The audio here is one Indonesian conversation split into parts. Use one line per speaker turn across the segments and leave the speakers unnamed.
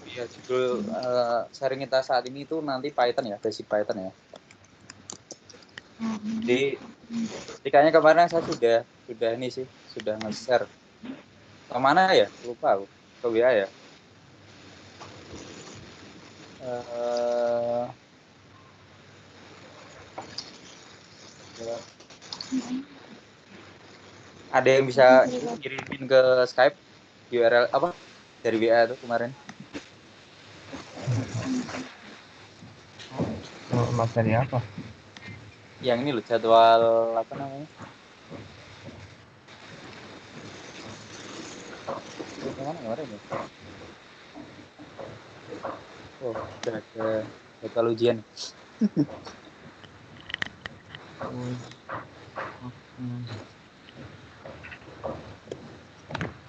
Ya, judul sharing kita saat ini itu nanti Python ya, basic Python ya. Jadi kayaknya kemarin saya sudah ini sih, sudah nge-share. Kemana ya? Lupa aku. Ke WA ya. Ada yang bisa kirimin ke Skype URL apa dari WA itu kemarin?
Materi apa?
Yang ini loh, jadwal apa namanya? Kemana kemarin ya? Oh, udah ada jadwal ujian.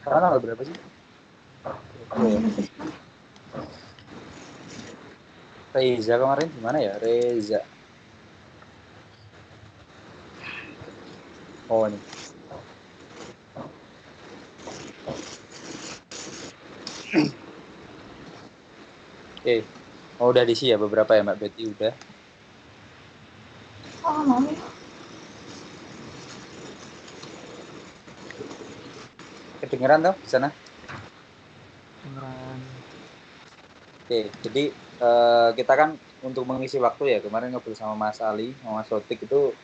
Sekarang tanggal berapa sih? Reza kemarin gimana ya? Reza. Oh ini. Oke. Oh udah diisi ya beberapa ya Mbak Betty udah.
Oh, mami.
Kedengeran tuh di sana?
Kedengeran.
Oke, jadi kita kan untuk mengisi waktu ya kemarin ngobrol sama Mas Ali, sama Mas Sotik itu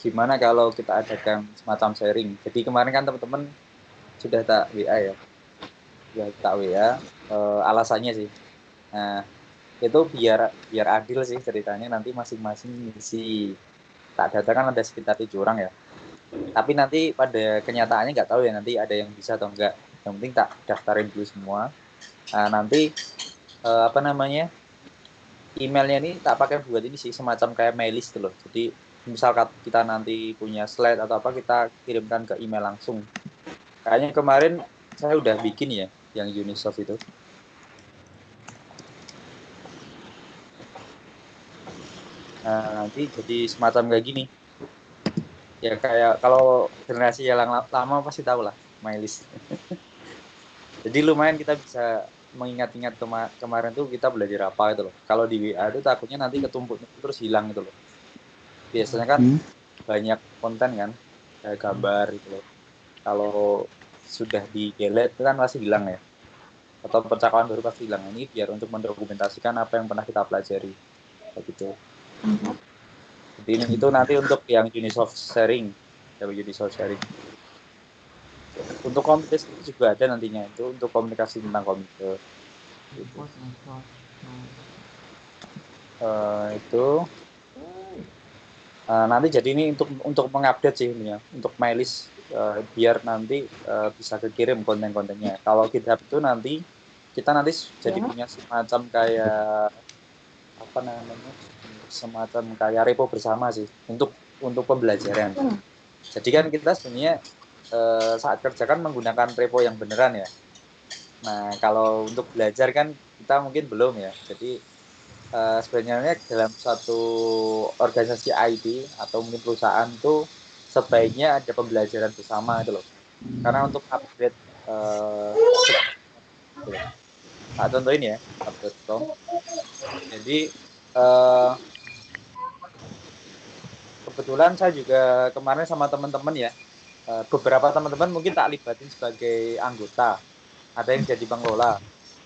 gimana kalau kita adakan semacam sharing. Jadi kemarin kan teman-teman sudah tak WA ya, sudah tak WA alasannya sih. Nah itu biar adil sih ceritanya, nanti masing-masing isi. Tak data kan ada sekitar 7 orang ya. Tapi nanti pada kenyataannya nggak tahu ya nanti ada yang bisa atau enggak. Yang penting tak daftarin dulu semua. Nah nanti apa namanya, emailnya ini tak pakai buat ini sih, semacam kayak mail list loh. Jadi misal kita nanti punya slide atau apa, kita kirimkan ke email langsung. Kayaknya kemarin saya udah bikin ya yang Unisoft itu. Nah nanti jadi semacam kayak gini ya, kayak kalau generasi yang lama pasti tahu lah mail list. Jadi lumayan kita bisa mengingat-ingat kemarin tuh kita belajar apa gitu loh. Kalau di WA itu takutnya nanti ketumpuk terus hilang gitu loh. Biasanya kan banyak konten kan, kayak gambar gitu loh. Kalau sudah di delete itu kan pasti hilang ya. Atau percakapan baru pasti hilang. Ini biar untuk mendokumentasikan apa yang pernah kita pelajari. Kayak gitu. Jadi itu nanti untuk yang Unisoft sharing. Unisoft sharing. Untuk komunitas itu juga ada nantinya. Itu untuk komunikasi tentang komite. Gitu. Itu nanti jadi ini untuk mengupdate sih ini ya, untuk my list biar nanti bisa kekirim konten-kontennya. Kalau GitHub itu nanti kita jadi punya semacam kayak apa namanya, semacam kayak repo bersama sih untuk pembelajaran. Jadi kan kita sebenarnya saat kerja kan menggunakan repo yang beneran ya. Nah kalau untuk belajar kan kita mungkin belum ya. Jadi sebenarnya dalam satu organisasi IT atau mungkin perusahaan itu sebaiknya ada pembelajaran bersama itu loh. Karena untuk upgrade nah contoh ini ya, upgrade.com. Jadi kebetulan saya juga kemarin sama teman-teman ya, beberapa teman-teman mungkin tak libatin sebagai anggota, ada yang jadi pengelola.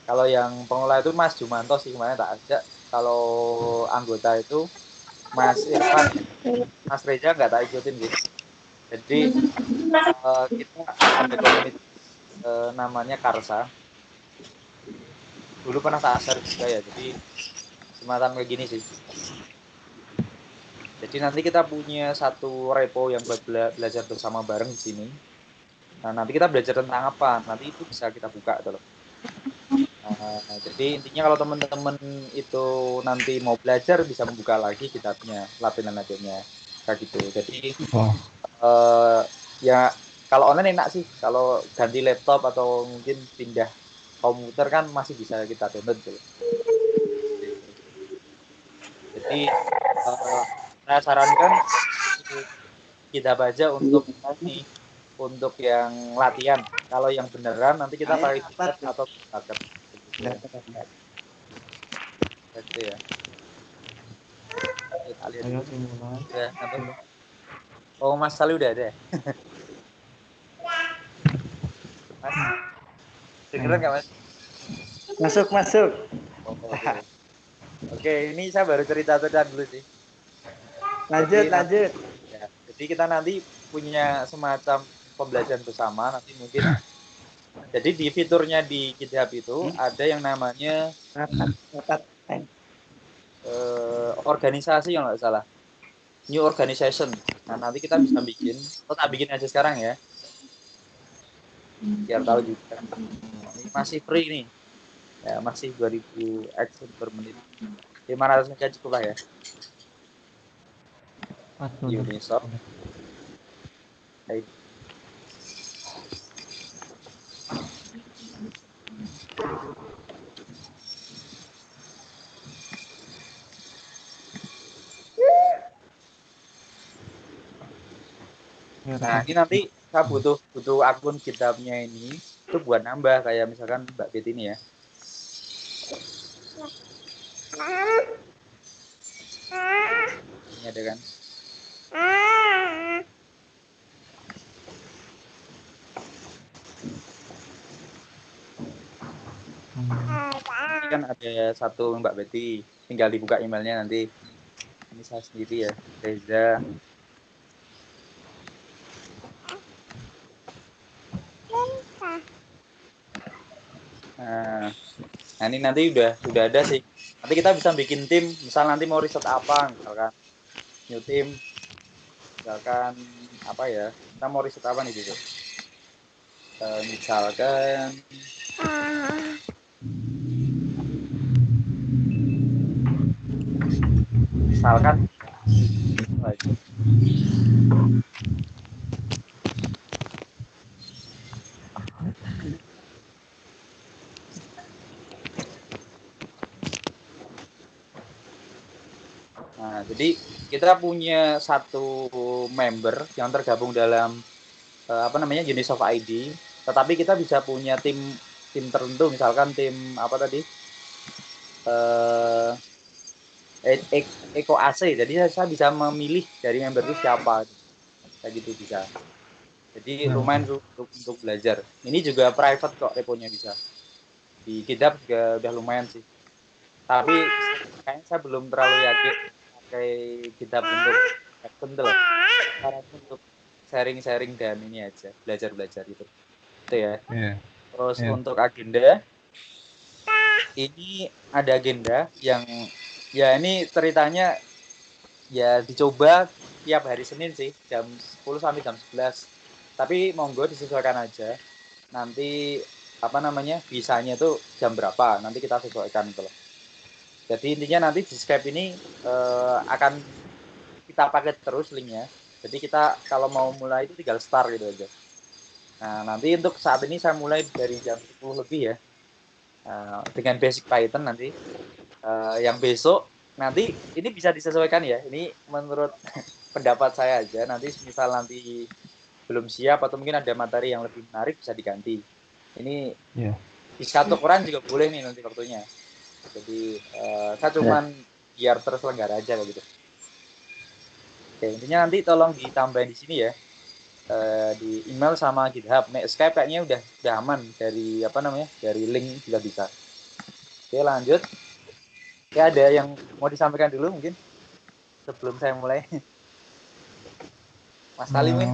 Kalau yang pengelola itu Mas Jumanto sih kemarin tak ajak. Kalau anggota itu Mas Irfan, Mas Reza nggak tak ikutin gitu. Jadi kita ada komunitas namanya Karsa. Dulu pernah tak share juga ya. Jadi semacam kayak gini sih. Jadi nanti kita punya satu repo yang buat belajar bersama bareng di sini. Nah nanti kita belajar tentang apa? Nanti itu bisa kita buka tuh. Jadi intinya kalau teman-teman itu nanti mau belajar bisa membuka lagi kitabnya, latihan-latihannya kayak gitu. Jadi ya kalau online enak sih. Kalau ganti laptop atau mungkin pindah komputer kan masih bisa kita download gitu. Jadi saya sarankan kita baca untuk ini, untuk yang latihan. Kalau yang beneran nanti kita pakai
apa
GitHub
tuh?
atau Bucket. Gitu ya. Kita lihat
Ayo
dulu.
dimulai.
Ya, atau oh Mas Sali udah ada. Mas, dengeran nggak Mas?
Masuk.
Oke. Oke, ini saya baru cerita dulu sih.
Lanjut.
Ya, jadi kita nanti punya semacam pembelajaran bersama nanti mungkin. Jadi di fiturnya di GitHub itu ada yang namanya
Rapat.
organisasi yang nggak salah. New organization. Nah, nanti kita bisa bikin. Atau tak bikin aja sekarang ya. Biar tahu juga. Ini masih free nih. Ya, masih 2000 action per menit. 500 MB cukup lah ya. Unisoft. Nah, ini nanti saya butuh akun GitHub-nya ini itu buat nambah kayak misalkan Mbak Bet ini ya. Ini ada kan. Ini kan ada satu Mbak Betty, tinggal dibuka emailnya nanti. Ini saya sendiri ya, Reza. Nah, ini nanti udah ada sih. Nanti kita bisa bikin tim, misal nanti mau riset apa, misalkan new team, misalkan apa ya, kita mau riset apa nih gitu. Misalkan nah, jadi kita punya satu member yang tergabung dalam apa namanya Unisoft ID, tetapi kita bisa punya tim tertentu, misalkan tim apa tadi Eko AC, jadi saya bisa memilih dari member itu siapa, kayak gitu bisa. Jadi lumayan untuk belajar. Ini juga private kok reponya bisa. Di GitHub juga udah lumayan sih. Tapi kayaknya saya belum terlalu yakin pakai GitHub untuk kental. Karena untuk sharing-sharing dan ini aja, belajar-belajar gitu. Itu ya. Terus untuk agenda, ini ada agenda yang ya ini ceritanya ya dicoba tiap hari Senin sih, jam 10 sampai jam 11. Tapi monggo disesuaikan aja. Nanti apa namanya bisanya itu jam berapa, nanti kita sesuaikan gitu loh. Jadi intinya nanti di Skype ini akan kita pakai terus linknya. Jadi kita kalau mau mulai itu tinggal start gitu aja. Nah, nanti untuk saat ini saya mulai dari jam 10 lebih ya. Dengan basic Python nanti. Yang besok nanti ini bisa disesuaikan ya. Ini menurut pendapat saya aja. Nanti misal nanti belum siap atau mungkin ada materi yang lebih menarik bisa diganti. Ini bisa tukeran juga boleh nih nanti waktunya. Jadi saya cuman biar terselenggara aja gitu. Oke, intinya nanti tolong ditambahin di sini ya. Di email sama GitHub. Nek Skype kayaknya udah aman dari apa namanya? Dari link juga bisa. Oke, lanjut. Ya ada yang mau disampaikan dulu mungkin sebelum saya mulai. Mas Salim nih.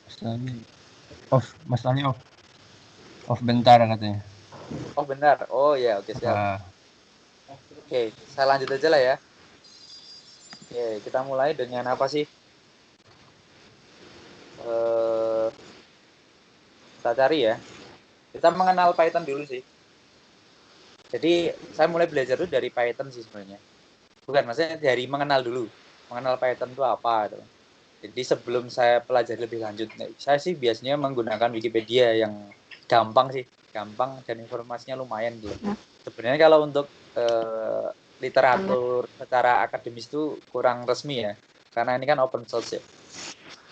Mas Salim Mas Salim off bentar katanya.
Oh benar. Oh ya, oke siap. Oke, saya lanjut aja lah ya. Oke, kita mulai dengan apa sih? Kita cari ya. Kita mengenal Python dulu sih. Jadi saya mulai belajar dulu dari Python sih sebenarnya. Bukan, maksudnya dari mengenal dulu. Mengenal Python itu apa gitu. Jadi sebelum saya pelajari lebih lanjut, saya sih biasanya menggunakan Wikipedia yang gampang sih, gampang dan informasinya lumayan gitu. Sebenarnya kalau untuk literatur secara akademis itu kurang resmi ya, karena ini kan open source ya.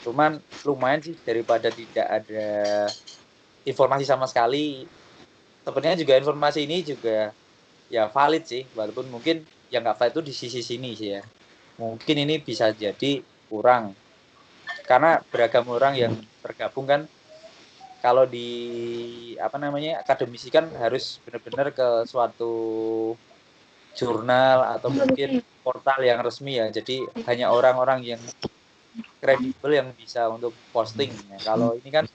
Cuman lumayan sih daripada tidak ada informasi sama sekali. Sebenarnya juga informasi ini juga ya valid sih, walaupun mungkin yang nggak valid itu di sisi sini sih ya. Mungkin ini bisa jadi kurang karena beragam orang yang bergabung kan. Kalau di akademisi kan harus benar-benar ke suatu jurnal atau mungkin portal yang resmi ya. Jadi hanya orang-orang yang kredibel yang bisa untuk posting. Ya, kalau ini kan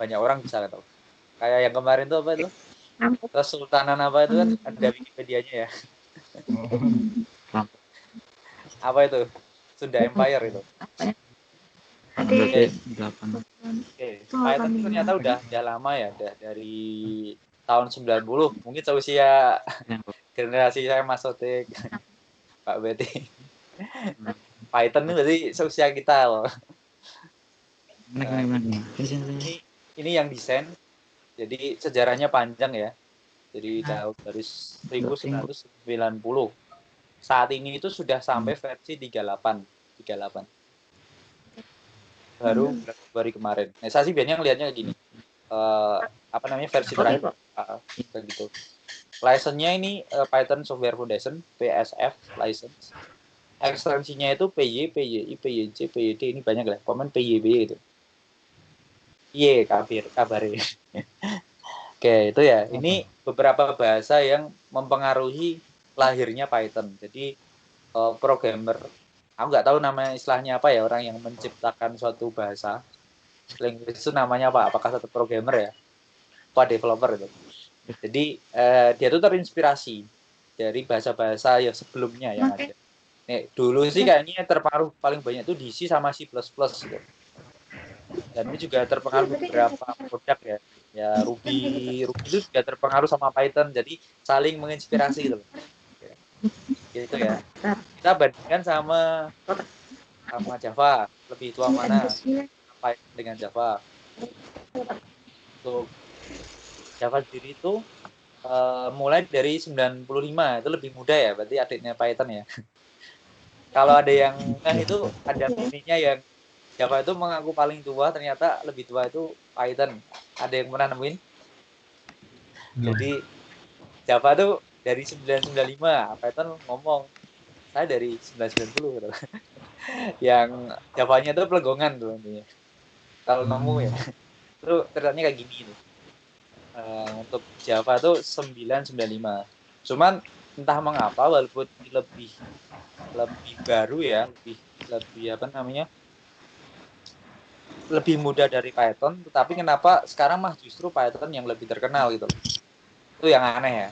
banyak orang bisa tahu. Kayak yang kemarin tuh apa itu? Kesultanan apa itu kan ada Wikipedianya ya. Apa itu? Sunda Empire itu. Oke. Python itu ternyata udah lama ya, udah dari tahun 90. Mungkin seusia generasi saya Mas Sotik, Pak Betty. Python itu berarti seusia kita loh. Ini yang desain. Jadi sejarahnya panjang ya. Jadi dari 1990. Saat ini itu sudah sampai versi 38. Baru Februari kemarin. Nah, saya sih biasanya ngelihatnya gini. Versi terakhir begitu. License-nya ini Python Software Foundation, PSF license. Ekstensinya itu PY, PYI, PYJ, PYD, ini banyak lah. Komen PYB itu. Iya, kabar. Oke, itu ya. Ini beberapa bahasa yang mempengaruhi lahirnya Python. Jadi programmer, aku nggak tahu nama istilahnya apa ya, orang yang menciptakan suatu bahasa. Language itu namanya apa? Apakah satu programmer ya? Apa developer itu? Jadi dia tuh terinspirasi dari bahasa-bahasa yang sebelumnya yang ada. Nih, dulu sih kayaknya terpengaruh paling banyak itu di C sama C++ gitu. Dan ini juga terpengaruh beberapa produk ya. Ya Ruby itu juga terpengaruh sama Python. Jadi saling menginspirasi gitu. Gitu ya. Kita bandingkan sama Java, lebih tua mana Python dengan Java. Untuk Java sendiri itu mulai dari 95, itu lebih muda ya, berarti adiknya Python ya. Kalau ada yang itu ada mininya yang Java itu mengaku paling tua, ternyata lebih tua itu Python. Ada yang pernah nemuin? Jadi Java tuh dari 995, Python ngomong saya dari 990 gitu. Yang Javanya tuh pelegongan tuh intinya. Kalau nemu ya. Itu ternyata kayak gini tuh. Untuk Java tuh 995. Cuman entah mengapa walaupun lebih baru ya, lebih mudah dari Python, tetapi kenapa sekarang justru Python yang lebih terkenal gitu. Itu yang aneh ya.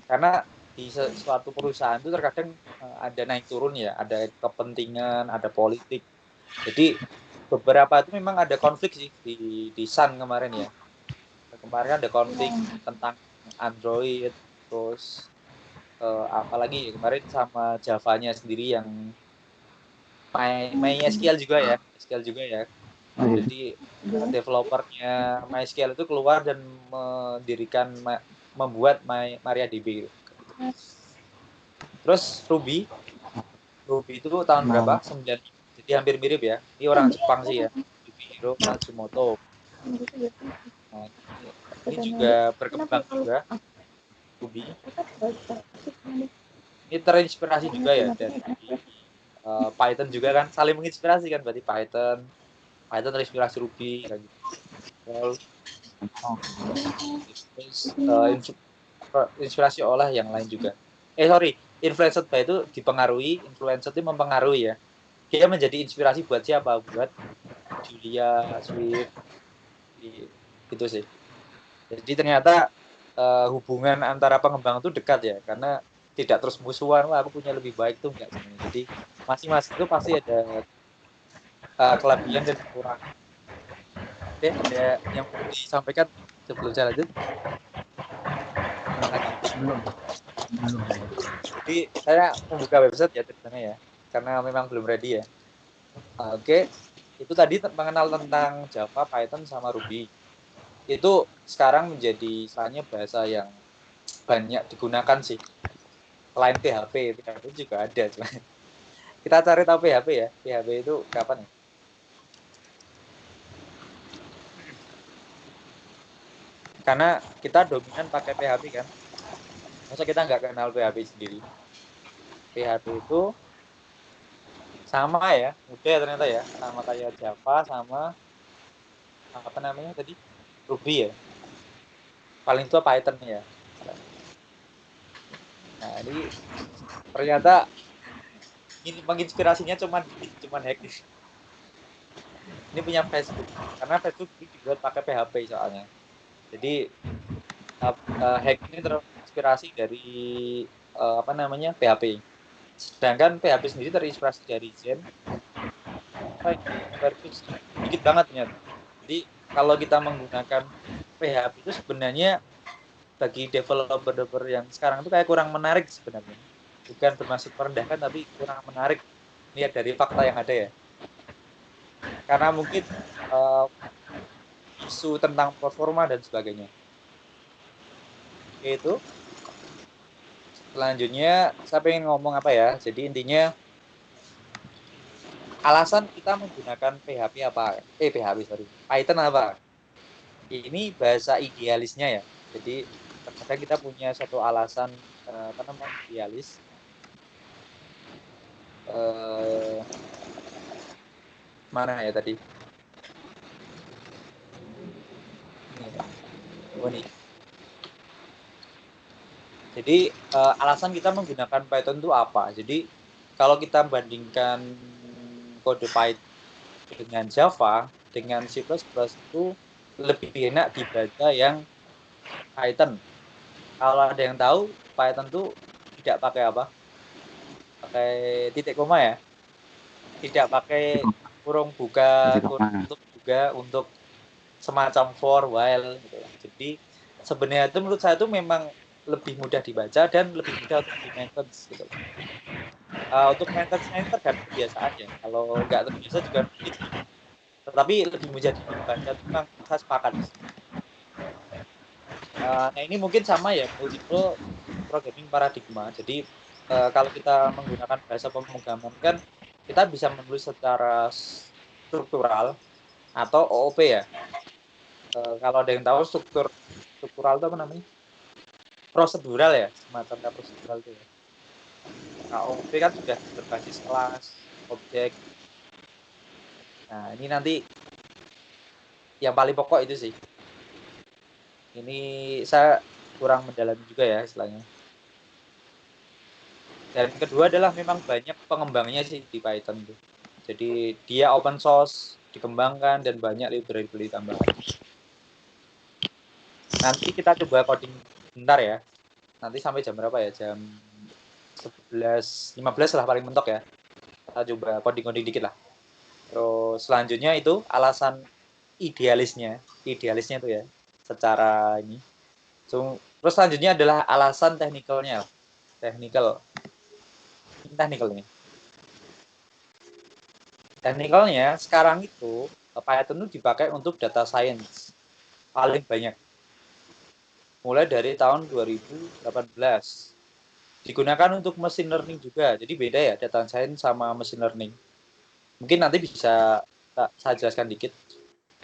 Karena di suatu perusahaan itu terkadang ada naik turun ya, ada kepentingan, ada politik. Jadi beberapa itu memang ada konflik sih di Sun kemarin ya. Kemarin ada konflik tentang Android, terus apalagi kemarin sama Java-nya sendiri yang MySQL juga ya, SQL juga ya. Jadi developernya MySQL itu keluar dan membuat MariaDB. Terus Ruby itu tahun berapa? 9. Jadi hampir mirip ya. Ini orang Jepang sih ya. Yukihiro Matsumoto. Nah, ini juga berkembang juga Ruby. Ini terinspirasi juga ya dari Python juga kan, saling menginspirasi kan, berarti Python terinspirasi Ruby kayak gitu. Terus inspirasi olah yang lain juga. Influenced by itu influenced itu mempengaruhi ya. Dia menjadi inspirasi buat siapa? Buat Julia, Swift, gitu sih. Jadi ternyata hubungan antara pengembang itu dekat ya, karena tidak terus musuhan, wah aku punya lebih baik tuh enggak sebenarnya. Jadi masing-masing itu pasti ada kelebihan dan kekurangan. Oke, ada yang perlu disampaikan sebelum saya lanjut?
Belum.
Jadi saya membuka website ya ceritanya ya, karena memang belum ready ya. Oke, itu tadi mengenal tentang Java, Python, sama Ruby. Itu sekarang menjadi istilahnya bahasa yang banyak digunakan sih. Selain PHP juga ada. Kita cari tahu PHP ya. PHP itu kapan ya? karena kita dominan pakai PHP kan. Masa kita nggak kenal PHP sendiri. PHP itu sama ya, mudah ya ternyata ya, sama kayak Java, sama apa namanya tadi, Ruby ya, paling tua Python ya. Nah ini ternyata ini menginspirasinya cuman hack. Ini punya Facebook, karena Facebook ini dibuat pakai PHP soalnya. Jadi hack ini terinspirasi dari apa namanya PHP. Sedangkan PHP sendiri terinspirasi dari Zen. Dikit banget ternyata. Jadi kalau kita menggunakan PHP itu sebenarnya bagi developer yang sekarang itu kayak kurang menarik sebenarnya. Bukan bermaksud merendahkan, tapi kurang menarik lihat dari fakta yang ada ya. Karena mungkin isu tentang performa dan sebagainya. Itu selanjutnya saya pengen ngomong apa ya. Jadi intinya alasan kita menggunakan PHP apa? PHP sorry. Python apa? Ini bahasa idealisnya ya. Jadi terkadang kita punya satu alasan apa namanya idealis. Mana ya tadi? Oh nih. Jadi alasan kita menggunakan Python itu apa? Jadi kalau kita bandingkan kode Python dengan Java, dengan C++ itu lebih enak dibaca yang Python. Kalau ada yang tahu, Python itu tidak pakai apa? Pakai titik koma ya? Tidak pakai kurung buka, kurung tutup juga untuk semacam for, while gitu. Jadi sebenarnya itu menurut saya itu memang lebih mudah dibaca dan lebih mudah untuk di-maintenance gitu. Untuk maintenance-nya ini tergantung kebiasaannya. Kalau nggak terbiasa juga mungkin, tetapi lebih mudah dibaca itu memang saya sepakat. Nah ini mungkin sama ya, multiple programming paradigma. Jadi kalau kita menggunakan bahasa pemrograman kan kita bisa menulis secara struktural atau OOP ya. Kalau ada yang tahu struktural itu apa namanya? Prosedural ya, semacam prosedural itu ya. Nah, OOP kan sudah berbasis kelas, objek. Nah, ini nanti yang paling pokok itu sih. Ini saya kurang mendalami juga ya istilahnya. Dan kedua adalah memang banyak pengembangnya sih di Python itu. Jadi dia open source, dikembangkan, dan banyak library tambahan. Nanti kita coba coding bentar ya. Nanti sampai jam berapa ya? Jam 11.15 lah paling mentok ya. Kita coba coding dikit lah. Terus selanjutnya itu alasan idealisnya itu ya. Secara ini. Terus selanjutnya adalah alasan teknikalnya. Teknikal ini. Teknikalnya sekarang itu Python itu dipakai untuk data science paling banyak. Mulai dari tahun 2018. Digunakan untuk machine learning juga. Jadi beda ya data science sama machine learning. Mungkin nanti bisa saya jelaskan dikit.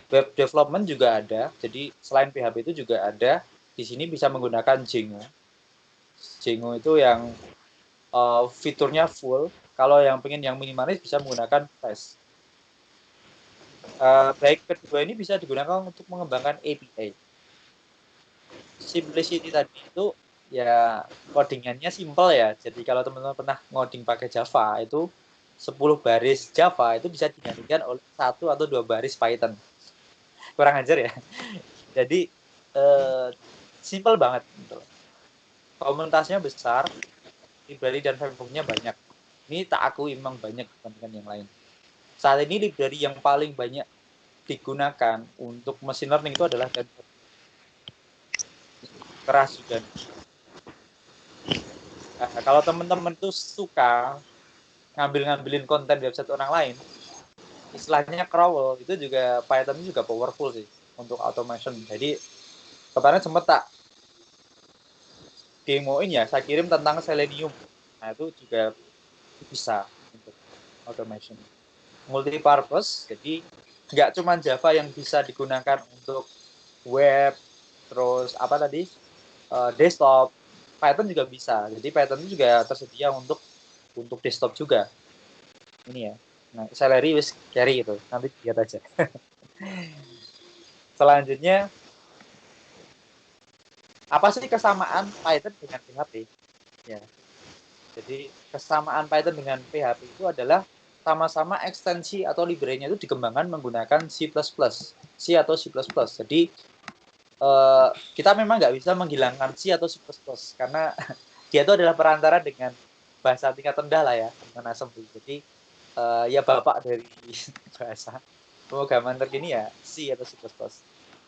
Web development juga ada. Jadi selain PHP itu juga ada. Di sini bisa menggunakan Django. Django itu yang fiturnya full. Kalau yang pengen yang minimalis bisa menggunakan Flash. Baik kedua ini bisa digunakan untuk mengembangkan API. Simplicity tadi itu ya codingannya simple ya. Jadi kalau teman-teman pernah ngoding pakai Java itu 10 baris Java itu bisa digantikan oleh 1 atau 2 baris Python. Kurang ajar ya. Jadi simple banget gitu. Komunitasnya besar, library dan framework-nya banyak. Ini tak akui memang banyak dibandingkan yang lain. Saat ini library yang paling banyak digunakan untuk machine learning itu adalah TensorFlow. Keras juga. Nah, kalau teman-teman tuh suka ngambilin konten di website orang lain, istilahnya crawl, itu juga Python juga powerful sih untuk automation. Jadi kemarin sempat tak demoin ya, saya kirim tentang Selenium. Nah itu juga bisa untuk automation. Multi-purpose, jadi nggak cuma Java yang bisa digunakan untuk web, terus apa tadi, desktop, Python juga bisa. Jadi Python itu juga tersedia untuk desktop juga. Ini ya. Nah, Celery wis carry gitu. Nanti lihat aja. Selanjutnya, apa sih kesamaan Python dengan PHP? Ya. Jadi kesamaan Python dengan PHP itu adalah sama-sama ekstensi atau library-nya itu dikembangkan menggunakan C++, C atau C++. Jadi kita memang nggak bisa menghilangkan C atau C++ karena dia itu adalah perantara dengan bahasa tingkat rendah lah ya, dengan assembly. Jadi ya bapak dari bahasa pemrograman terkini ya C atau C++.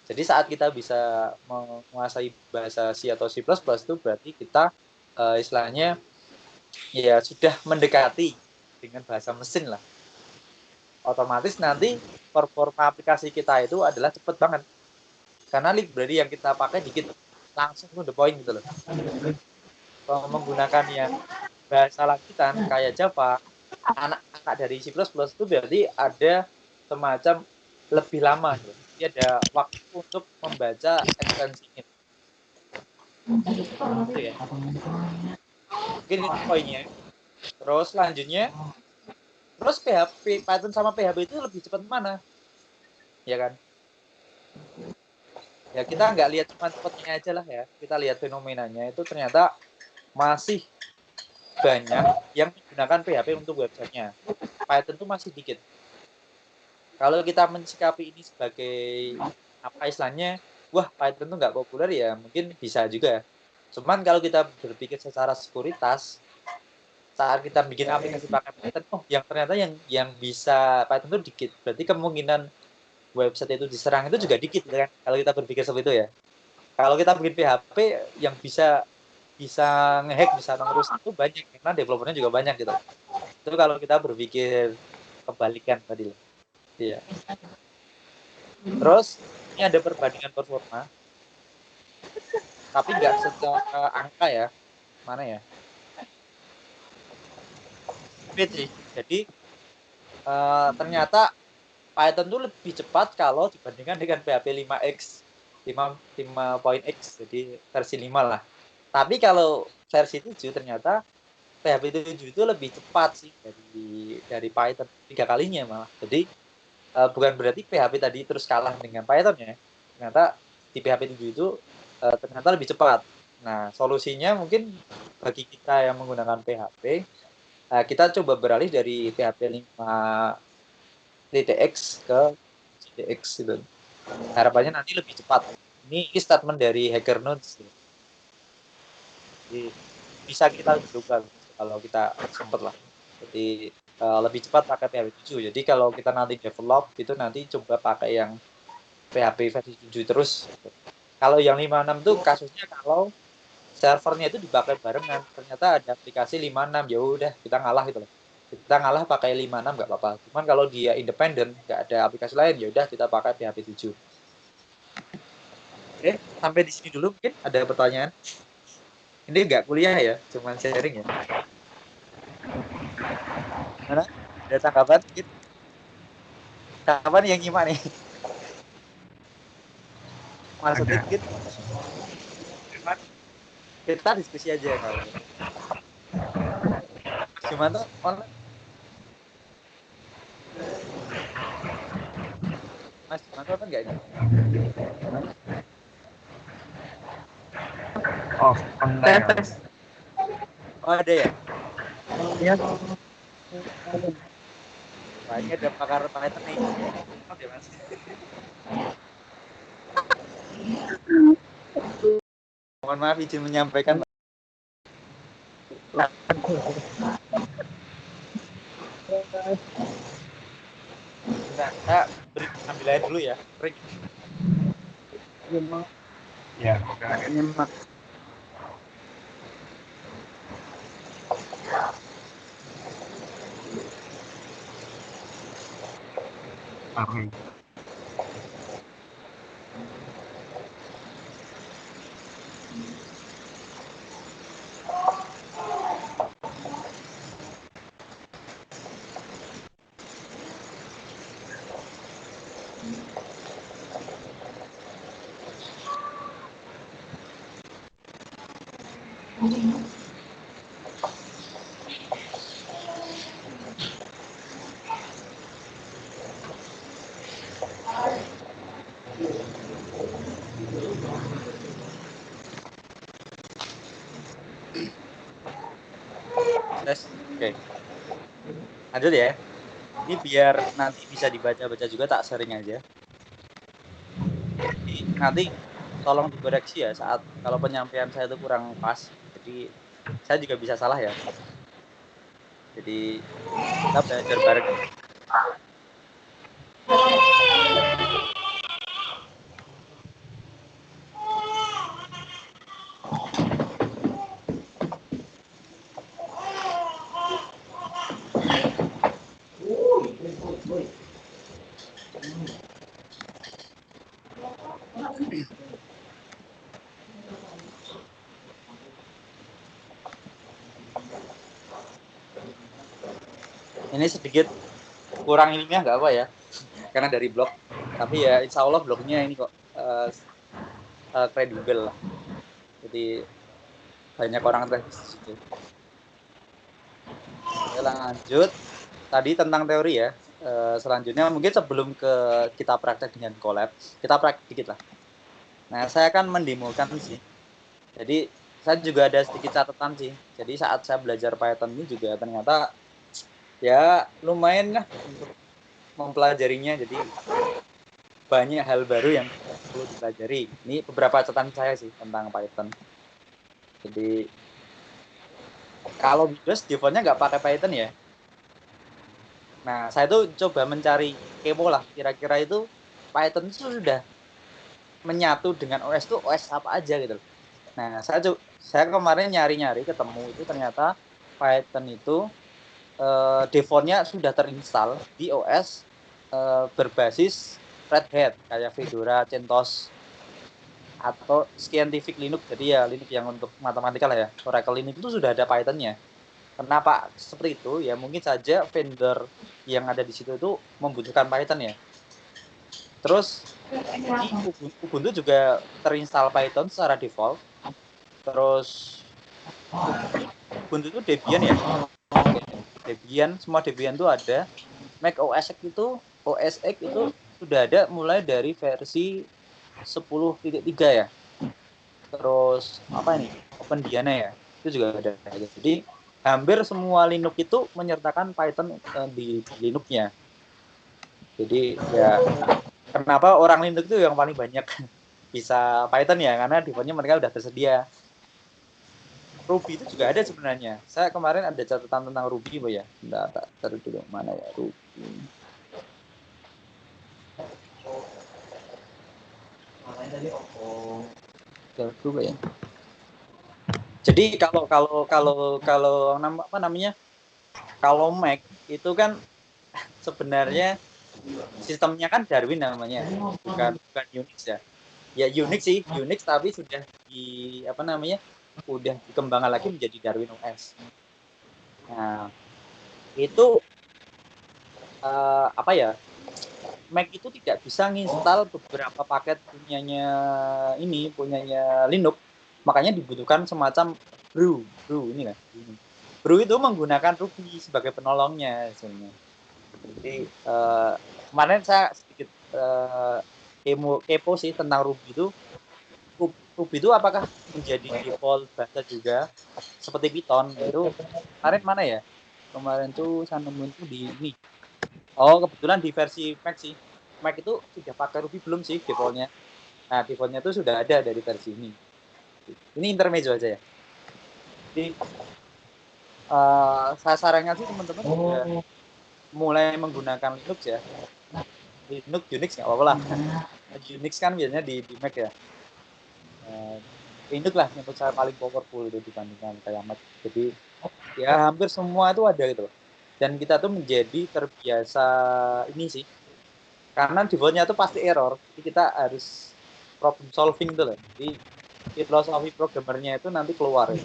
Jadi saat kita bisa menguasai bahasa C atau C++ itu berarti kita istilahnya ya sudah mendekati dengan bahasa mesin lah. Otomatis nanti performa aplikasi kita itu adalah cepet banget. Karena library yang kita pakai dikit, langsung to the point gitu loh. Kalau menggunakan yang bahasa lanjutan kayak Java, anak-anak dari C++ itu berarti ada semacam lebih lama gitu. Jadi ada waktu untuk membaca ekstensinya. Gitu ya. Mungkin itu poinnya. Terus selanjutnya, terus PHP, Python sama PHP itu lebih cepat mana? Ya kan? Ya kita nggak lihat cuma cepatnya aja lah ya. Kita lihat fenomenanya itu ternyata masih banyak yang menggunakan PHP untuk websitenya. Python itu masih dikit. Kalau kita mensikapi ini sebagai apa istilahnya, wah Python itu nggak populer ya mungkin bisa juga. Cuman kalau kita berpikir secara sekuritas, saat kita bikin aplikasi pakai Python, oh yang ternyata yang bisa Python itu dikit. Berarti kemungkinan website itu diserang itu juga dikit kan? Kalau kita berpikir seperti itu ya. Kalau kita bikin PHP yang bisa ngehack, bisa ngerus itu banyak karena developernya juga banyak gitu. Itu kalau kita berpikir kebalikan tadi. Iya. Terus ini ada perbandingan performa, tapi nggak secara angka ya. Mana ya? Speed sih. Jadi ternyata Python tuh lebih cepat kalau dibandingkan dengan PHP 5x, 5.x, jadi versi 5 lah. Tapi kalau versi 7 ternyata PHP 7 itu lebih cepat sih dari Python 3 kalinya malah. Jadi bukan berarti PHP tadi terus kalah dengan Python ya. Ternyata di PHP 7 itu ternyata lebih cepat. Nah, solusinya mungkin bagi kita yang menggunakan PHP, kita coba beralih dari PHP 5 TTX ke CTX gitu. Harapannya nanti lebih cepat. Ini statement dari Hacker Notes. Jadi bisa kita coba kalau kita sempat lah. Jadi lebih cepat pakai PHP 7. Jadi kalau kita nanti develop itu nanti coba pakai yang PHP versi 7 terus. Kalau yang 56 tuh kasusnya kalau servernya itu dipakai barengan. Ternyata ada aplikasi 56, ya udah kita ngalah gitu loh. Kita ngalah pakai 56 nggak apa-apa. Cuman kalau dia independen, nggak ada aplikasi lain, ya udah kita pakai PHP 7. Oke, sampai di sini dulu mungkin ada pertanyaan. Ini nggak kuliah ya, cuman sharing ya. Mana? Ada tanggapan sedikit? Kapan yang nyimak nih? Maksudnya dikit. Kita diskusi aja kalau. Cuman tuh online. Mas, mantap kan nggak ini?
Off online.
Oh ada ya?
Ya,
Wah, ini ada pakar Python nih. Oke, Mas. Mohon maaf izin menyampaikan. Nah, saya beri ambil air dulu ya. Break.
Ya.
nyimak.
Oke.
Tes. Oke. Lanjut ya. Ini biar nanti bisa dibaca-baca juga, tak sering aja. Jadi nanti tolong dikoreksi ya saat kalau penyampaian saya itu kurang pas. Jadi saya juga bisa salah ya. Jadi kita belajar bareng. Ini sedikit kurang ilmiah nggak apa ya, karena dari blog. Tapi ya insya Allah blognya ini kok kredibel lah. Jadi banyak orang terhubung di situ. Oke, lanjut. Tadi tentang teori ya. Selanjutnya mungkin sebelum kita praktek dengan collab, kita praktek dikit lah. Nah, saya akan mendemokan sih. Jadi saya juga ada sedikit catatan sih. Jadi saat saya belajar Python ini juga ternyata ya lumayan lah untuk mempelajarinya. Jadi banyak hal baru yang perlu dipelajari. Ini beberapa catatan saya sih tentang Python. Jadi kalau Windows defaultnya nggak pakai Python ya. Nah, saya tuh coba mencari kepo lah. Kira-kira itu Python itu sudah menyatu dengan OS tuh OS apa aja gitu. Nah, saya kemarin nyari-nyari ketemu itu ternyata Python itu defaultnya sudah terinstall di OS berbasis Red Hat kayak Fedora, CentOS atau Scientific Linux. Jadi ya Linux yang untuk matematika lah ya. Oracle Linux itu sudah ada Python-nya. Kenapa seperti itu? Ya mungkin saja vendor yang ada di situ itu membutuhkan Python ya. Terus di Ubuntu juga terinstall Python secara default. Terus Ubuntu itu Debian ya. Debian, semua Debian itu ada. Mac OS X itu sudah ada mulai dari versi 10.3 ya. Terus apa ini? OpenDiana ya. Itu juga ada. Jadi hampir semua Linux itu menyertakan Python di Linux-nya. Jadi ya kenapa orang Linux itu yang paling banyak bisa Python ya, karena defaultnya mereka udah tersedia. Ruby itu juga ada sebenarnya. Saya kemarin ada catatan tentang Ruby, Bo ya. Bentar, taruh dulu mana ya Ruby. Coba ya. Jadi kalau apa namanya? Kalau Mac itu kan sebenarnya sistemnya kan Darwin namanya, bukan Unix ya. Ya Unix sih, Unix tapi sudah di apa namanya? Udah dikembangkan lagi menjadi Darwin OS. Nah, itu apa ya? Mac itu tidak bisa nginstal beberapa paket punyanya Linux. Makanya dibutuhkan semacam brew ini kan. Brew itu menggunakan Ruby sebagai penolongnya sebenarnya. Jadi kemarin saya sedikit kepo sih tentang Ruby itu. Ruby itu apakah menjadi default bahasa juga seperti Python itu kemarin mana ya? Kemarin tuh saya nemuin tuh di ini. Oh, kebetulan di versi Mac sih. Mac itu sudah pakai Ruby belum sih defaultnya? Nah, defaultnya itu sudah ada dari versi ini. Ini intermezzo aja ya. Jadi saya sarankan sih teman-teman juga mulai menggunakan Linux ya. Linux, Unix nggak apa-apa lah. Unix kan biasanya di Mac ya. Linux lah menurut saya paling powerful itu dibandingkan kayak Mac. Jadi ya hampir semua itu ada gitu. Dan kita tuh menjadi terbiasa ini sih. Karena defaultnya itu pasti error. Jadi kita harus problem solving tuh loh. Jadi filosofi programmernya itu nanti keluar. Ya.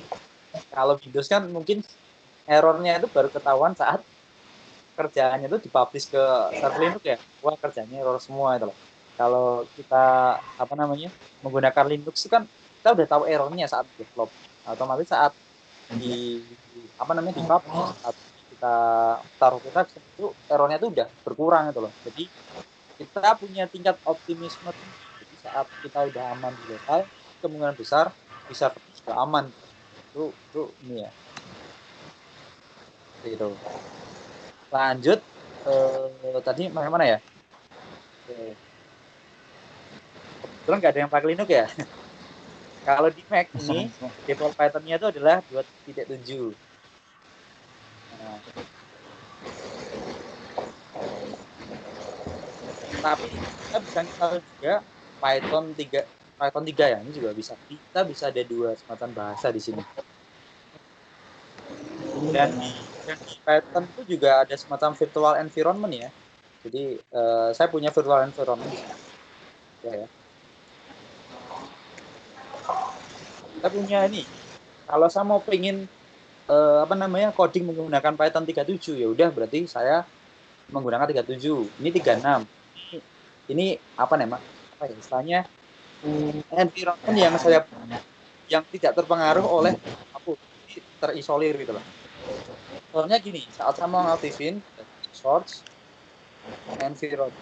Kalau Windows kan mungkin errornya itu baru ketahuan saat kerjaannya itu dipublish ke server Linux ya. Wah kerjanya error semua itu loh. Kalau kita apa namanya menggunakan Linux itu kan kita udah tahu errornya saat develop. otomatis saat di apa namanya di publish, saat kita taruh ke website itu errornya itu udah berkurang gitu loh. Jadi kita punya tingkat optimisme tinggi. Jadi saat kita udah aman di lokal, kemungkinan besar di server juga aman. Itu ini ya. Gitu. Lanjut tadi mana ya? Kebetulan nggak ada yang pakai Linux ya. Kalau di Mac ini default Python-nya itu adalah 2.7. Nah, tapi kita bisa install juga Python 3 ya. Ini juga bisa. Kita bisa ada dua semacam bahasa di sini. Dan di Python itu juga ada semacam virtual environment ya. Jadi saya punya virtual environment di sini. Ya. Saya punya ini. Kalau saya mau pengen coding menggunakan Python 37 ya udah berarti saya menggunakan 37. Ini 36. Ini apa namanya? Apa ya istilahnya? Environment yang tidak terpengaruh oleh apa terisolir gitu loh. Soalnya gini, saat saya mau ngaktifin source environment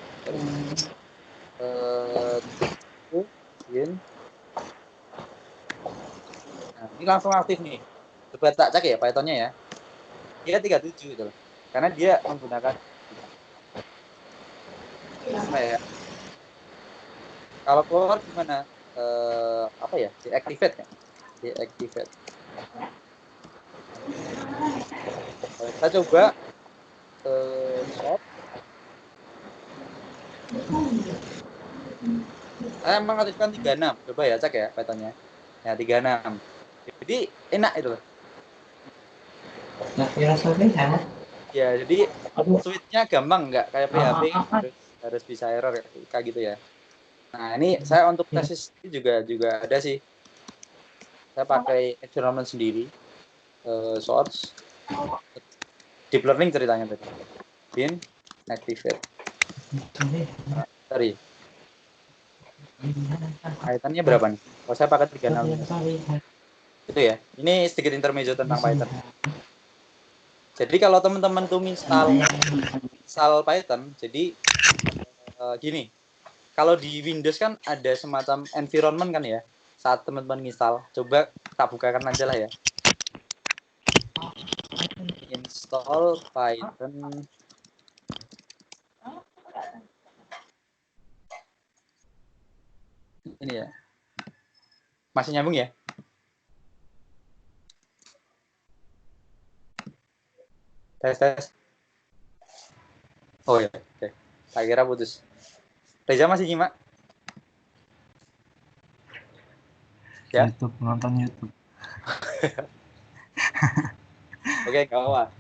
nah, ini langsung aktif nih. Coba tak cek ya Python-nya ya. Dia 37 gitu loh. Karena dia menggunakan ya. Kalau keluar gimana? Apa ya? Deactivate kan? Deactivate. Kita coba shop. Saya mengaktifkan 36. Coba ya cek ya Python-nya. Ya 36. Jadi enak itu loh. Ya, jadi switch-nya gampang nggak kayak PHP harus bisa error kayak gitu ya. Nah, ini saya untuk tesis juga ada sih. Saya pakai environment sendiri. Source deep learning ceritanya tadi. Bin activate. Sorry. Python-nya berapa nih? Oh, saya pakai 36. Itu ya. Ini sedikit intermezzo tentang Python. Jadi kalau teman-teman tuh install Python, jadi gini, kalau di Windows kan ada semacam environment kan ya, saat teman-teman install, coba tak bukakan aja lah ya. Install Python. Ini ya. Masih nyambung ya? Tes. Oh ya, oke. Tak kira putus. Reza masih nyimak? Ya?
YouTube, nonton YouTube.
Oke, nggak apa-apa.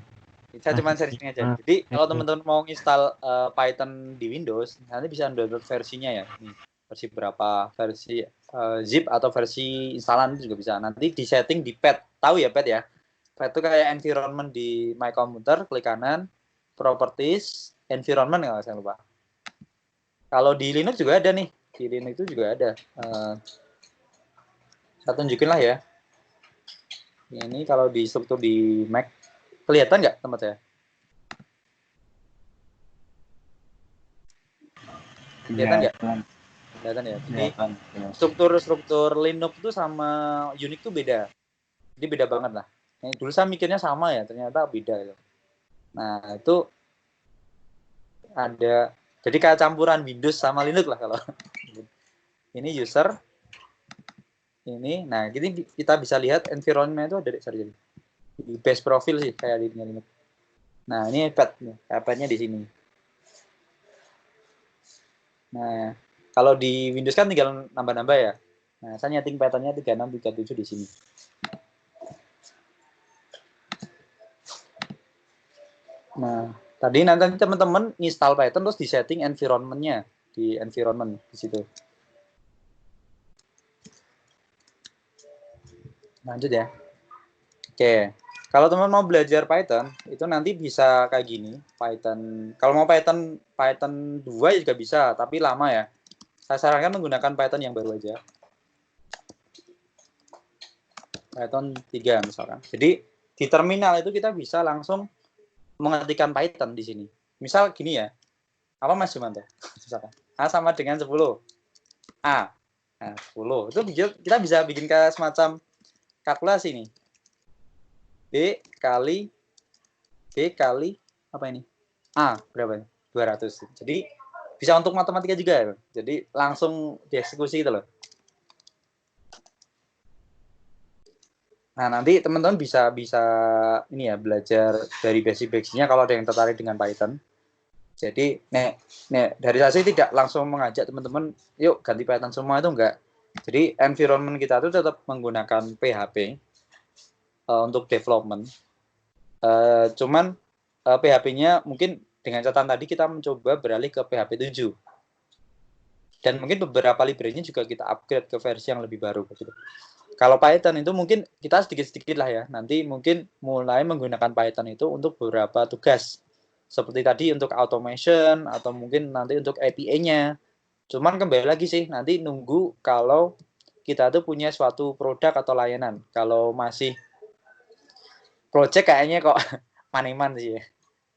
Saya cuma sharing aja. Jadi kalau teman-teman mau install Python di Windows, nanti bisa download versinya ya. Nih, versi berapa? Versi zip atau versi instalan juga bisa. Nanti di setting di pad. Tahu ya pad ya? Pad itu kayak environment di My Computer, klik kanan, properties, environment nggak saya lupa. Kalau di Linux juga ada nih. Di Linux itu juga ada. Saya tunjukin lah ya. Ini kalau di struktur di Mac, kelihatan nggak tempat saya? Kelihatan nggak? Kelihatan ya. Jadi struktur Linux itu sama Unix itu beda. Jadi beda banget lah. Yang dulu saya mikirnya sama ya, ternyata beda. Nah itu ada. Jadi kayak campuran Windows sama Linux lah kalau. Ini user. Ini, nah jadi kita bisa lihat environment itu ada di base profil sih kayak di Linux. Nah ini iPad-nya di sini. Nah kalau di Windows kan tinggal nambah-nambah ya. Nah saya nyeting Python-nya 3637 di sini. Nah tadi nanti teman-teman install Python terus di setting environment-nya di environment di situ. Lanjut ya. Oke. Kalau teman mau belajar Python, itu nanti bisa kayak gini. Python. Kalau mau Python 2 juga bisa, tapi lama ya. Saya sarankan menggunakan Python yang baru aja. Python 3 misalkan. Jadi di terminal itu kita bisa langsung mengetikkan Python di sini. Misal gini ya. Apa Mas Jumanto? Misalkan A sama dengan 10. A. Nah, 10. Itu kita bisa bikin kayak semacam kalkulasi nih. B kali apa ini? A berapa? 200. Jadi bisa untuk matematika juga ya. Jadi langsung dieksekusi gitu loh. Nah, nanti teman-teman bisa ini ya belajar dari basic-basicnya kalau ada yang tertarik dengan Python. Jadi, dari saya sih tidak langsung mengajak teman-teman yuk ganti Python semua, itu enggak. Jadi environment kita itu tetap menggunakan PHP untuk development. Cuman PHP-nya mungkin dengan catatan tadi kita mencoba beralih ke PHP 7. Dan mungkin beberapa library-nya juga kita upgrade ke versi yang lebih baru gitu. Kalau Python itu mungkin kita sedikit-sedikit lah ya. Nanti mungkin mulai menggunakan Python itu untuk beberapa tugas. Seperti tadi untuk automation atau mungkin nanti untuk API-nya. Cuman kembali lagi sih, nanti nunggu kalau kita tuh punya suatu produk atau layanan. Kalau masih project kayaknya kok maneman sih ya.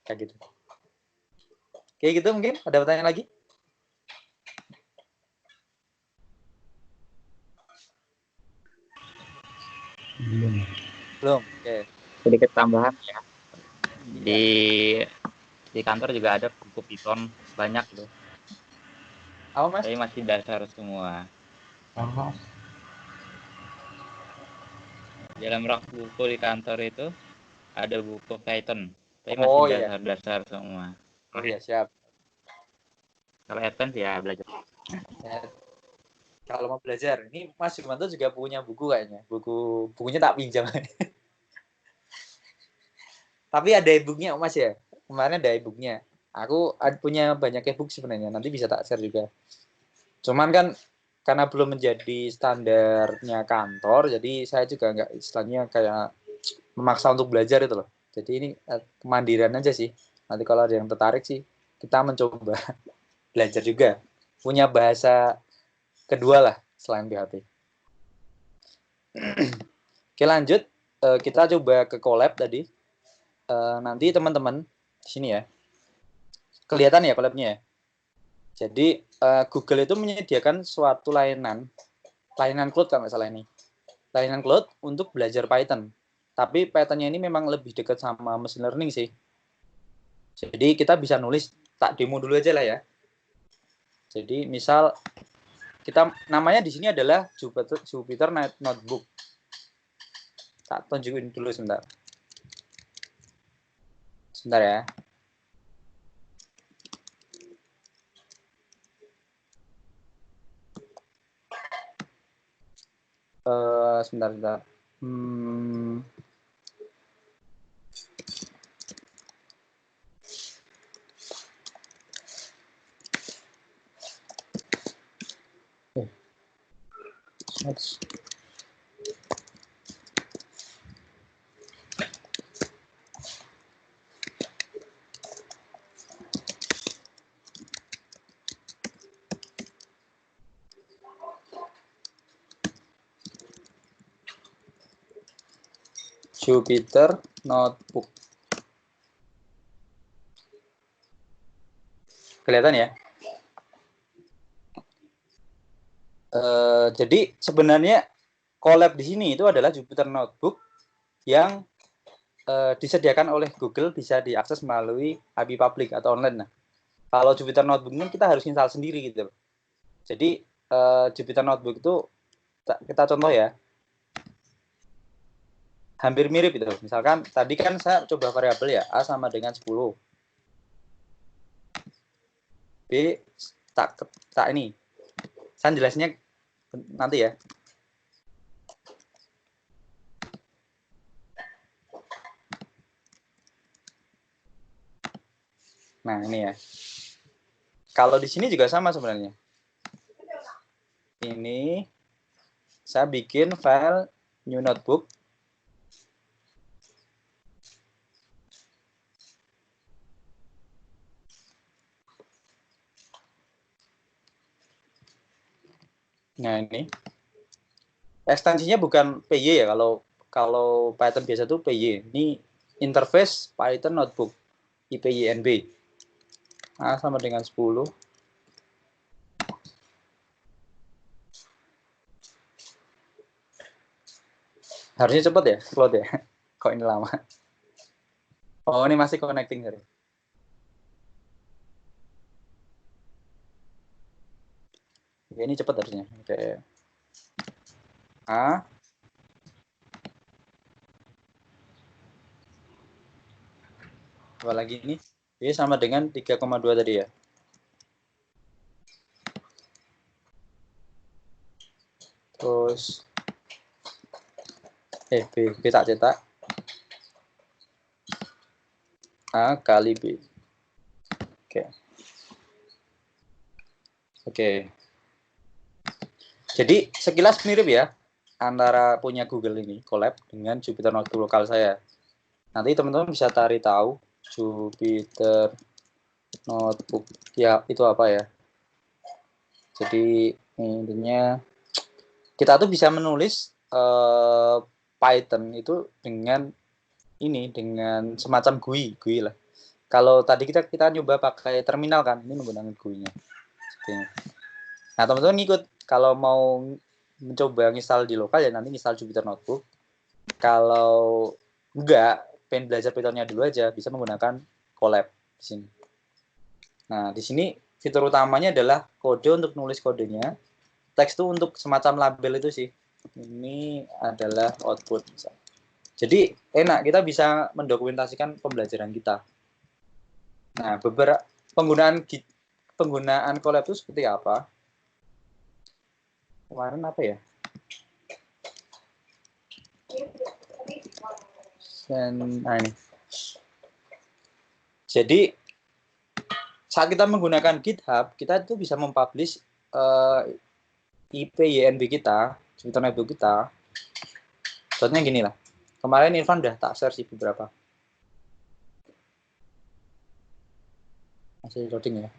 Kayak gitu. Kayak gitu mungkin. Ada pertanyaan lagi? Belum. Oke.
Sedikit tambahan ya. Di kantor juga ada buku Python banyak loh.
Apa Mas?
Tapi masih dasar semua. Dalam rak buku di kantor itu ada buku Python. Tapi masih dasar-dasar semua.
Oh iya, siap.
Kalau advance ya belajar.
Ya, kalau mau belajar, ini Mas Jumanto juga punya buku kayaknya. Bukunya tak pinjam. Tapi ada e-booknya Mas ya. Kemarin ada e-booknya. Aku punya banyak e-book sebenarnya. Nanti bisa tak share juga. Cuman kan karena belum menjadi standarnya kantor, jadi saya juga nggak istilahnya kayak memaksa untuk belajar itu loh. Jadi ini kemandirian aja sih. Nanti kalau ada yang tertarik sih, kita mencoba belajar juga. Punya bahasa kedua lah selain PHP. Oke lanjut, kita coba ke collab tadi. Nanti teman-teman di sini ya, kelihatan ya collabnya ya. Jadi Google itu menyediakan suatu layanan cloud kalau nggak salah ini. Layanan cloud untuk belajar Python. Tapi Python-nya ini memang lebih dekat sama machine learning sih. Jadi kita bisa nulis, tak demo dulu aja lah ya. Jadi misal kita namanya di sini adalah Jupyter Notebook. Tak tunjukin dulu sebentar. Sebentar ya. Sebentar. Jupyter Notebook. Kelihatan ya? Jadi sebenarnya collab di sini itu adalah Jupyter Notebook yang disediakan oleh Google, bisa diakses melalui API public atau online. Nah, kalau Jupyter Notebook ini kita harus install sendiri gitu. Jadi Jupyter Notebook itu kita contoh ya. Hampir mirip itu. Misalkan tadi kan saya coba variabel ya, A sama dengan 10. B tak ini. Saya jelasnya nanti ya. Nah, ini ya. Kalau di sini juga sama sebenarnya. Ini saya bikin file new notebook. Nah, ini. Ekstensinya bukan PY ya, kalau kalau Python biasa tuh PY. Ini interface Python notebook IPYNB. A sama dengan 10. Harusnya cepat ya, upload ya. Kok ini lama? Oh, ini masih connecting, sorry. Oke, ini cepat harusnya. Oke. A. Apa lagi ini? B sama dengan 3,2 tadi ya. Terus B tak cetak. A kali B. Oke. Oke. Jadi sekilas mirip ya antara punya Google ini Colab dengan Jupyter Notebook lokal saya. Nanti teman-teman bisa cari tahu Jupyter Notebook ya itu apa ya. Jadi intinya kita tuh bisa menulis Python itu dengan semacam GUI lah. Kalau tadi kita nyoba pakai terminal kan, ini menggunakan GUI-nya. Nah, teman-teman ikut kalau mau mencoba install di lokal ya nanti install Jupyter Notebook. Kalau enggak, pengen belajar Python-nya dulu aja, bisa menggunakan Colab di sini. Nah, di sini fitur utamanya adalah kode untuk nulis kodenya. Teks itu untuk semacam label itu sih. Ini adalah output misalnya. Jadi enak, kita bisa mendokumentasikan pembelajaran kita. Nah, beberapa penggunaan Colab itu seperti apa? Kemarin apa ya? Nah, ini. Jadi saat kita menggunakan GitHub, kita itu bisa mempublish IPYNB kita, Jupyter Notebook kita. Contohnya gini lah. Kemarin Irfan udah tak share sih beberapa. Masih loading ya.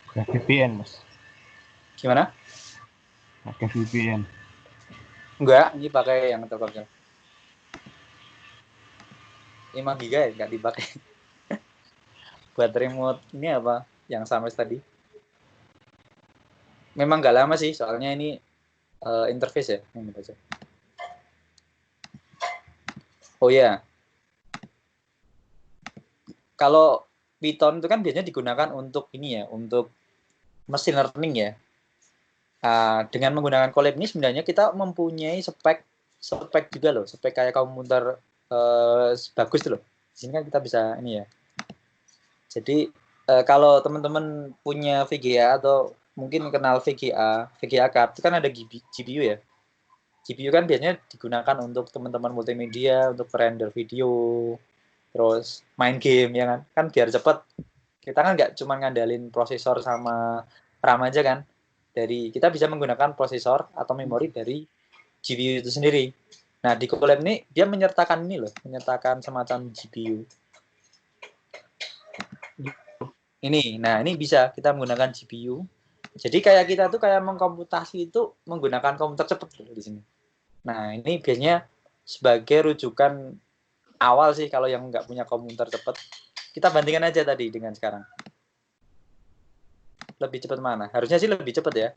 Pakai VPN, Mas.
Gimana?
Pakai VPN.
Enggak, ini pakai yang Telkomsel. 5 GB ya, nggak dipakai. Buat remote ini apa? Yang sama tadi. Memang nggak lama sih, soalnya ini interface ya. Ini baca. Oh ya. Kalau Python itu kan biasanya digunakan untuk ini ya, untuk machine learning ya. Dengan menggunakan Colab ini sebenarnya kita mempunyai spek juga loh, spek kayak komputer bagus tuh loh. Di sini kan kita bisa ini ya. Jadi kalau teman-teman punya VGA atau mungkin kenal VGA card itu kan ada GPU ya. GPU kan biasanya digunakan untuk teman-teman multimedia, untuk render video, terus main game ya kan. Kan biar cepat. Kita kan nggak cuma ngandalin prosesor sama RAM aja kan. Kita bisa menggunakan prosesor atau memori dari GPU itu sendiri. Nah, di Colab ini dia menyertakan ini loh, menyertakan semacam GPU. Ini bisa kita menggunakan GPU. Jadi kayak kita tuh kayak mengkomputasi itu menggunakan komputer cepat di sini. Nah, ini biasanya sebagai rujukan awal sih kalau yang nggak punya komputer cepat. Kita bandingkan aja tadi dengan sekarang. Lebih cepat mana? Harusnya sih lebih cepat ya.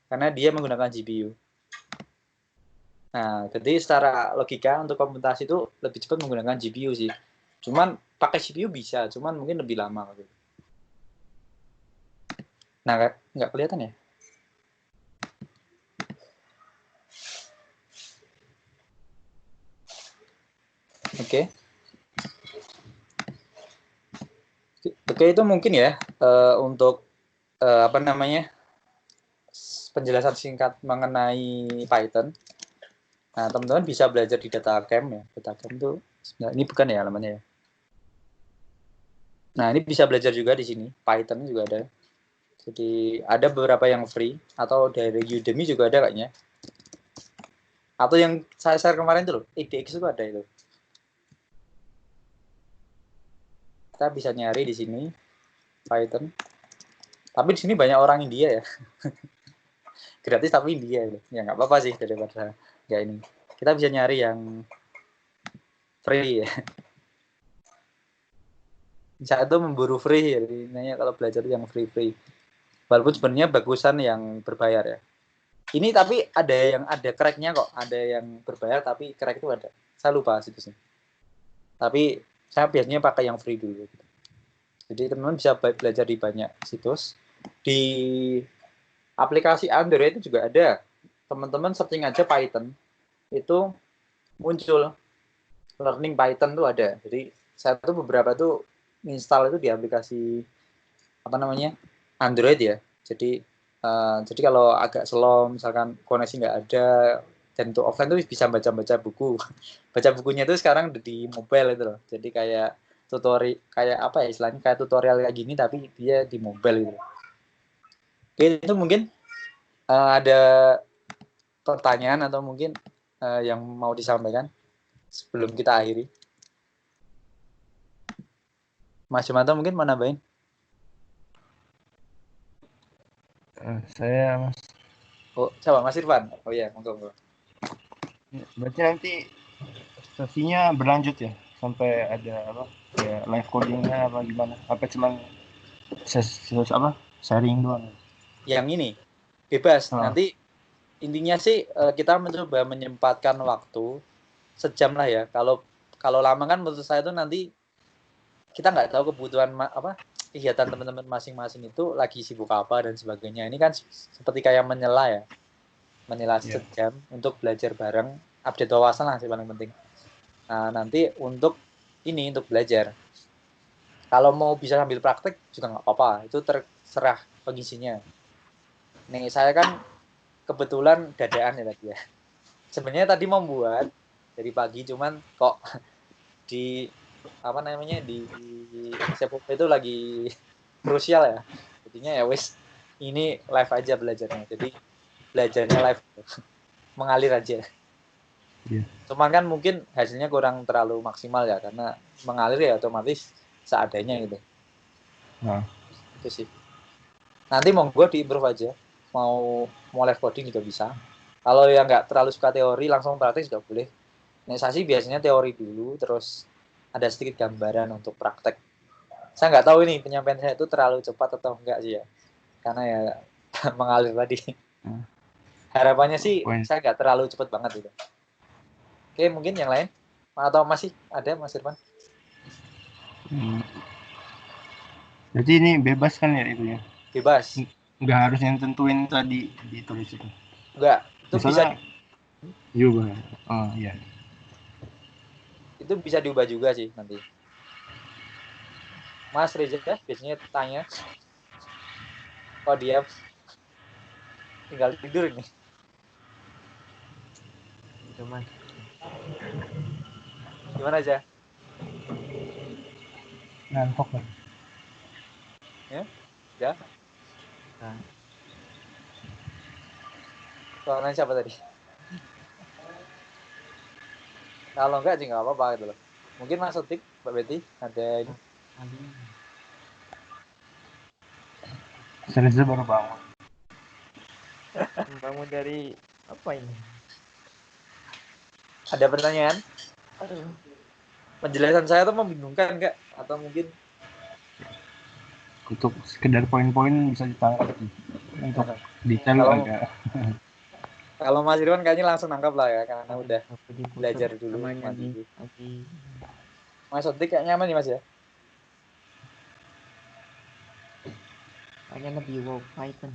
Karena dia menggunakan GPU. Nah, jadi secara logika untuk komputasi itu lebih cepat menggunakan GPU sih. Cuman pakai CPU bisa, cuman mungkin lebih lama. Nah, nggak kelihatan ya? Oke. Oke, itu mungkin ya untuk apa namanya penjelasan singkat mengenai Python. Nah, teman-teman bisa belajar di DataCamp ya. DataCamp itu ini bukan ya namanya ya. Nah, ini bisa belajar juga di sini. Python juga ada. Jadi ada beberapa yang free atau dari Udemy juga ada kayaknya. Atau yang saya share kemarin itu loh, edX itu ada itu. Kita bisa nyari di sini Python. Tapi di sini banyak orang India ya. gratis tapi India gitu. Ya nggak apa-apa sih daripada nggak ini. Kita bisa nyari yang free ya. Saya tuh memburu free ya, nanya kalau belajar yang free. Walaupun sebenarnya bagusan yang berbayar ya. Ini tapi ada crack-nya kok, ada yang berbayar tapi crack itu ada. Saya lupa situsnya. Tapi saya biasanya pakai yang free dulu. Jadi teman-teman bisa belajar di banyak situs. Di aplikasi Android itu juga ada. Teman-teman searching aja Python, itu muncul learning Python tuh ada. Jadi saya tuh beberapa tuh install itu di aplikasi apa namanya Android ya. Jadi kalau agak slow, misalkan koneksi nggak ada, dan untuk offline tuh bisa baca buku. Baca bukunya tuh sekarang di mobile itu loh. Jadi kayak kayak apa ya istilahnya, kayak tutorial kayak gini tapi dia di mobile gitu. Oke, itu mungkin ada pertanyaan atau mungkin yang mau disampaikan sebelum kita akhiri. Mas Jumanto mungkin mau nambahin?
Saya Mas.
Oh, coba Mas Irfan. Oh iya, monggo.
Berarti nanti sesinya berlanjut ya sampai ada apa? Ya live codingnya apa gimana? Apa cuman sharing doang?
Yang ini bebas. Nanti intinya sih kita mencoba menyempatkan waktu sejam lah ya. Kalau lama kan menurut saya itu nanti kita nggak tahu kebutuhan kegiatan teman-teman masing-masing itu lagi sibuk apa dan sebagainya. Ini kan seperti kayak menyela sejam untuk belajar bareng, update wawasan lah sih paling penting. Nah, nanti untuk belajar. Kalau mau bisa sambil praktek juga nggak apa-apa, itu terserah pengisinya. Nih saya kan kebetulan dadaan ya tadi ya. Sebenarnya tadi mau buat dari pagi, cuman kok di Sepop itu lagi krusial ya. Jadinya ya wis ini live aja belajarnya. Jadi belajarnya live mengalir aja. Cuman kan mungkin hasilnya kurang terlalu maksimal ya karena mengalir ya otomatis seadanya gitu. Itu sih. Nanti monggo diimprove aja. Mau live coding juga bisa. Kalau yang nggak terlalu suka teori langsung praktek juga boleh. Nek saya sih biasanya teori dulu terus ada sedikit gambaran untuk praktek. Saya nggak tahu ini penyampaian saya itu terlalu cepat atau enggak sih ya. Karena ya mengalir tadi. Harapannya sih saya nggak terlalu cepat banget gitu. Oke, mungkin yang lain? Atau masih ada Mas Irfan?
Jadi ini bebas kan ya itunya?
Bebas.
Nggak harus yang tentuin tadi ditulis itu?
Enggak, itu misalnya, bisa
diubah. Oh iya.
Itu bisa diubah juga sih nanti. Mas Reza biasanya tanya, kok dia tinggal tidur ini?
Itu Mas.
Gimana aja?
Ngantuk kan?
Ya?
Nah.
Soalnya siapa tadi? Kalau enggak sih nggak apa-apa gitu loh. Mungkin Mas Otik, Mbak Betty, ada ini.
Reza baru bangun.
Bangun dari apa ini?
Ada pertanyaan?
Aduh.
Penjelasan saya tuh membingungkan enggak? Atau mungkin
untuk sekedar poin-poin bisa ditangkap untuk detail agak.
Kalau Mas Irwan kayaknya langsung nangkap lah ya karena udah belajar dulu. Mas Otik kayaknya nyaman nih Mas ya?
Kayaknya lebih wow Python.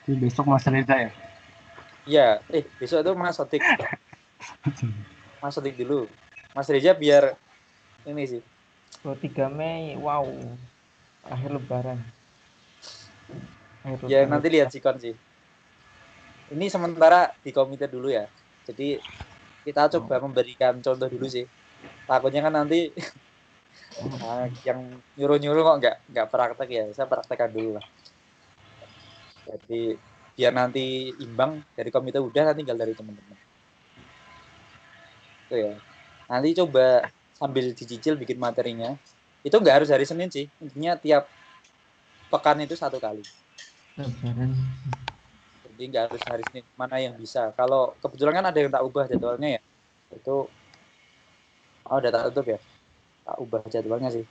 Jadi besok Mas Reza ya?
Iya, besok itu Mas Otik. Mas Otik dulu. Mas Reza biar ini sih.
23 Mei, wow. Akhir lebaran.
Ya nanti lihat sikon sih. Ini sementara di komite dulu ya. Jadi kita coba memberikan contoh dulu sih. Takutnya kan nanti yang nyuruh-nyuruh kok nggak praktek ya. Saya praktekkan dulu lah. Jadi biar nanti imbang dari komite udah, nanti tinggal dari teman-teman. Itu ya. Nanti coba sambil dicicil bikin materinya. Itu nggak harus hari Senin sih, intinya tiap pekan itu 1 kali.
Lebaran.
Jadi nggak harus hari Senin, mana yang bisa. Kalau kebetulan kan ada yang tak ubah jadwalnya ya, itu udah tak tutup ya, tak ubah jadwalnya sih.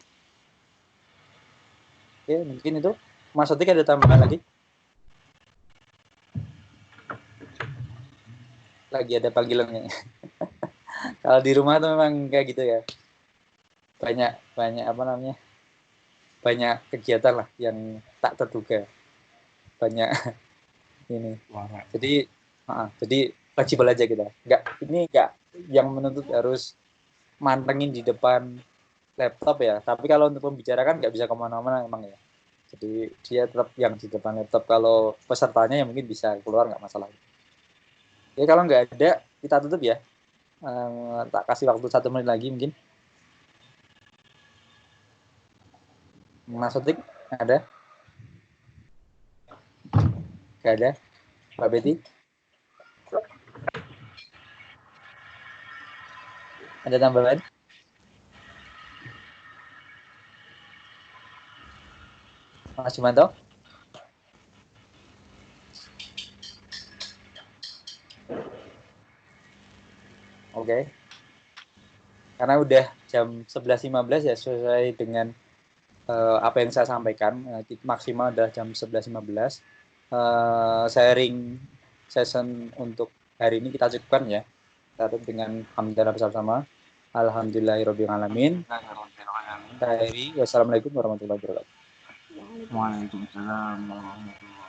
Oke, mungkin itu. Mas Otik ada tambahan lagi? Lagi ada panggilannya. Kalau di rumah tuh memang kayak gitu ya, banyak apa namanya, banyak kegiatan lah yang tak terduga, banyak ini.
Suara.
Jadi fleksibel aja kita. Nggak yang menuntut harus mantengin di depan laptop ya. Tapi kalau untuk membicarakan nggak bisa kemana-mana emang ya. Jadi dia tetap yang di depan laptop. Kalau pesertanya ya mungkin bisa keluar, nggak masalah. Ya kalau nggak ada kita tutup ya. Tak kasih waktu 1 menit lagi mungkin. Mas Otik ada? Nggak ada? Mbak Betty? Ada tambahan? Mas Jumanto? Oke. Karena udah jam 11.15 ya, sesuai dengan apa yang saya sampaikan, maksimal adalah jam 11.15. Sharing session untuk hari ini kita cukupkan ya. Kita tutup dengan hamdalah bersama. Alhamdulillahirabbil alamin. Wassalamualaikum warahmatullahi wabarakatuh.
Waalaikumsalam warahmatullahi wabarakatuh.